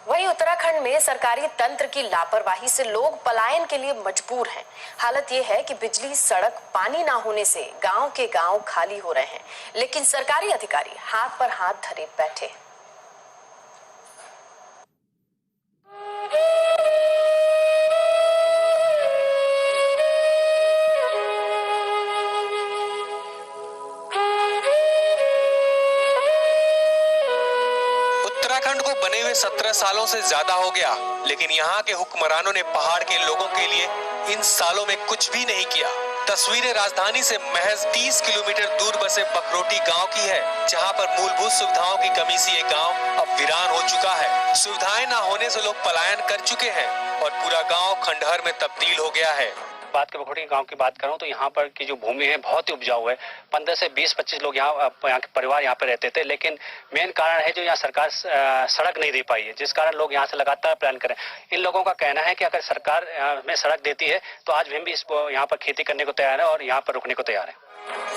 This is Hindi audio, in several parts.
वहीं उत्तराखंड में सरकारी तंत्र की लापरवाही से लोग पलायन के लिए मजबूर हैं। हालत ये है कि बिजली, सड़क, पानी ना होने से गांव के गांव खाली हो रहे हैं, लेकिन सरकारी अधिकारी हाथ पर हाथ धरे बैठे हैं। उत्तराखंड को बने हुए 17 सालों से ज्यादा हो गया, लेकिन यहाँ के हुक्मरानों ने पहाड़ के लोगों के लिए इन सालों में कुछ भी नहीं किया। तस्वीरें राजधानी से महज 30 किलोमीटर दूर बसे बकरोटी गांव की है, जहां पर मूलभूत सुविधाओं की कमी से ये गांव अब वीरान हो चुका है। सुविधाएं न होने से लोग पलायन कर चुके हैं और पूरा गांव खंडहर में तब्दील हो गया है। बात के बखोटी गांव की बात करूं तो यहाँ पर की जो भूमि है बहुत ही उपजाऊ है। 15 से 20-25 लोग यहाँ के परिवार यहाँ पे रहते थे, लेकिन मेन कारण है जो यहाँ सरकार सड़क नहीं दे पाई है, जिस कारण लोग यहाँ से लगातार प्लान करें। इन लोगों का कहना है कि अगर सरकार में सड़क देती है तो आज भी इसको यहाँ पर खेती करने को तैयार है और यहाँ पर रुकने को तैयार है।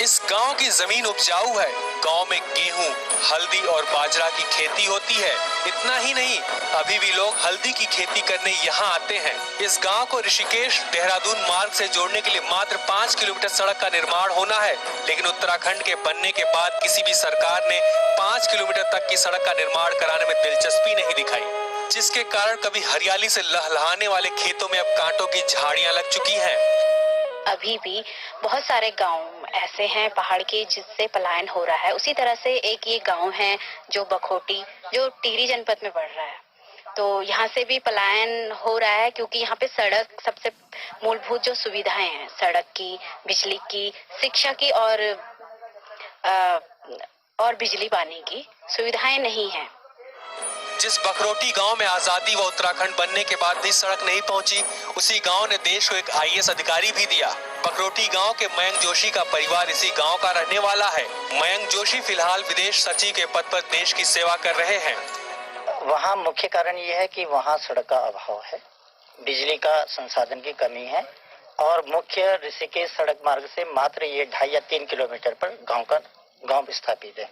इस गांव की जमीन उपजाऊ है। गांव में गेहूं, हल्दी और बाजरा की खेती होती है। इतना ही नहीं, अभी भी लोग हल्दी की खेती करने यहाँ आते हैं। इस गांव को ऋषिकेश देहरादून मार्ग से जोड़ने के लिए मात्र 5 किलोमीटर सड़क का निर्माण होना है, लेकिन उत्तराखंड के बनने के बाद किसी भी सरकार ने 5 किलोमीटर तक की सड़क का निर्माण कराने में दिलचस्पी नहीं दिखाई, जिसके कारण कभी हरियाली से लहलहाने वाले खेतों में अब कांटों की झाड़ियां लग चुकी हैं। अभी भी बहुत सारे गांव ऐसे हैं पहाड़ के जिससे पलायन हो रहा है। उसी तरह से एक ये गांव है जो बखोटी, जो टिहरी जनपद में पड़ रहा है, तो यहाँ से भी पलायन हो रहा है क्योंकि यहाँ पे सड़क, सबसे मूलभूत जो सुविधाएं हैं, सड़क की, बिजली की, शिक्षा की और बिजली पानी की सुविधाएं नहीं है। जिस बखरोटी गांव में आजादी व उत्तराखंड बनने के बाद भी सड़क नहीं पहुंची, उसी गांव ने देश को एक आईएएस अधिकारी भी दिया। बखरोटी गांव के मयंक जोशी का परिवार इसी गांव का रहने वाला है। मयंक जोशी फिलहाल विदेश सचिव के पद पर देश की सेवा कर रहे हैं। वहाँ मुख्य कारण ये है कि वहाँ सड़क का अभाव है, बिजली का संसाधन की कमी है और मुख्य ऋषिकेश सड़क मार्ग से मात्र ये 2.5 या 3 किलोमीटर पर गांव स्थापित है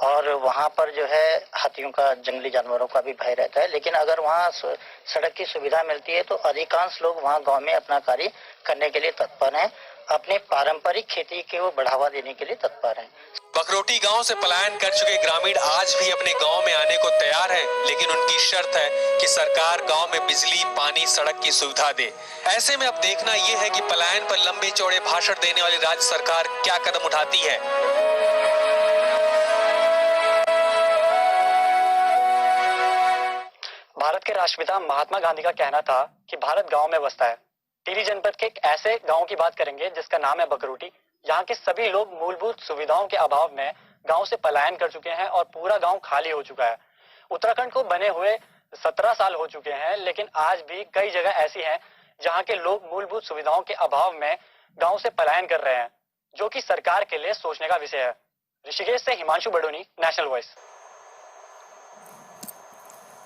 और वहाँ पर जो है हाथियों का, जंगली जानवरों का भी भय रहता है। लेकिन अगर वहाँ सड़क की सुविधा मिलती है तो अधिकांश लोग वहाँ गांव में अपना कार्य करने के लिए तत्पर हैं, अपने पारंपरिक खेती को बढ़ावा देने के लिए तत्पर हैं। बखरोटी गांव से पलायन कर चुके ग्रामीण आज भी अपने गांव में आने को तैयार हैं, लेकिन उनकी शर्त है कि सरकार गांव में बिजली, पानी, सड़क की सुविधा दे। ऐसे में अब देखना यह है कि पलायन पर लंबे चौड़े भाषण देने वाली राज्य सरकार क्या कदम उठाती है। भारत के राष्ट्रपिता महात्मा गांधी का कहना था कि भारत गांव में बसता है। टिहरी जनपद के एक ऐसे गांव की बात करेंगे जिसका नाम है बखरोटी। यहाँ के सभी लोग मूलभूत सुविधाओं के अभाव में गांव से पलायन कर चुके हैं और पूरा गांव खाली हो चुका है। उत्तराखंड को बने हुए 17 साल हो चुके हैं, लेकिन आज भी कई जगह ऐसी हैं जहाँ के लोग मूलभूत सुविधाओं के अभाव में गाँव से पलायन कर रहे हैं, जो कि सरकार के लिए सोचने का विषय है। ऋषिकेश से हिमांशु बडोनी, नेशनल वॉइस।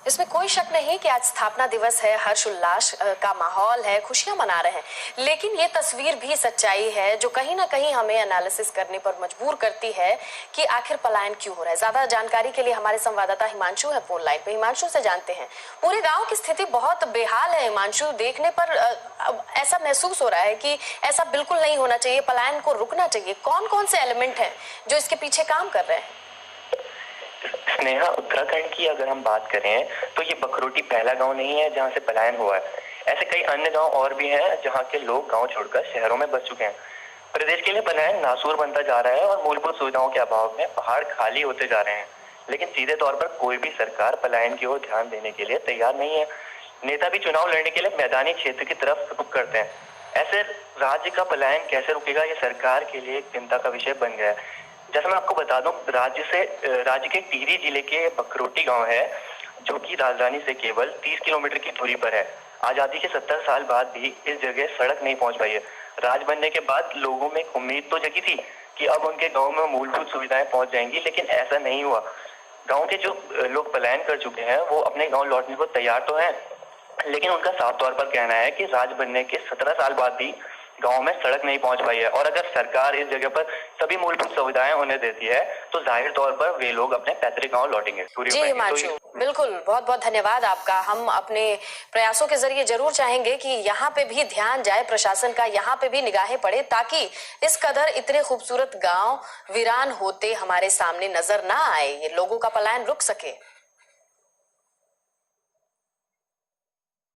इसमें कोई शक नहीं कि आज स्थापना दिवस है, हर्ष उल्लास का माहौल है, खुशियां मना रहे हैं, लेकिन ये तस्वीर भी सच्चाई है जो कहीं ना कहीं हमें एनालिसिस करने पर मजबूर करती है कि आखिर पलायन क्यों हो रहा है। ज्यादा जानकारी के लिए हमारे संवाददाता हिमांशु है फोन लाइन पे। हिमांशु से जानते हैं, पूरे गाँव की स्थिति बहुत बेहाल है। हिमांशु, देखने पर ऐसा महसूस हो रहा है कि ऐसा बिल्कुल नहीं होना चाहिए, पलायन को रुकना चाहिए। कौन कौन से एलिमेंट हैं जो इसके पीछे काम कर रहे हैं? स्नेहा, उत्तराखंड की अगर हम बात करें तो ये बखरोटी पहला गांव नहीं है जहां से पलायन हुआ है। ऐसे कई अन्य गांव और भी हैं जहां के लोग गांव छोड़कर शहरों में बस चुके हैं। प्रदेश के लिए पलायन नासूर बनता जा रहा है और मूलभूत सुविधाओं के अभाव में पहाड़ खाली होते जा रहे हैं, लेकिन सीधे तौर पर कोई भी सरकार पलायन की ओर ध्यान देने के लिए तैयार नहीं है। नेता भी चुनाव लड़ने के लिए मैदानी क्षेत्र की तरफ रुख करते हैं। ऐसे राज्य का पलायन कैसे रुकेगा, ये सरकार के लिए एक चिंता का विषय बन गया है। जैसे मैं आपको बता दूं, राज्य के टिहरी जिले के बखरोटी गांव है, जो कि राजधानी से केवल 30 किलोमीटर की दूरी पर है। आजादी के 70 साल बाद भी इस जगह सड़क नहीं पहुंच पाई है। राज बनने के बाद लोगों में उम्मीद तो जगी थी कि अब उनके गांव में मूलभूत सुविधाएं पहुंच जाएंगी, लेकिन ऐसा नहीं हुआ। गांव के जो लोग पलायन कर चुके हैं वो अपने गाँव लौटने को तैयार तो हैं, लेकिन उनका साफ तौर पर कहना है कि राज बनने के 17 साल बाद भी गांव में सड़क नहीं पहुंच पाई है। और अगर सरकार इस जगह पर सभी मूलभूत सुविधाएं उन्हें देती है तो जाहिर तौर पर वे लोग अपने पैतृक गांव लौटेंगे। जी हिमांशु, बिल्कुल, बहुत बहुत धन्यवाद आपका। हम अपने प्रयासों के जरिए जरूर चाहेंगे कि यहाँ पे भी ध्यान जाए प्रशासन का, यहाँ पे भी निगाहें पड़े, ताकि इस कदर इतने खूबसूरत गांव वीरान होते हमारे सामने नजर ना आए, ये लोगों का पलायन रुक सके।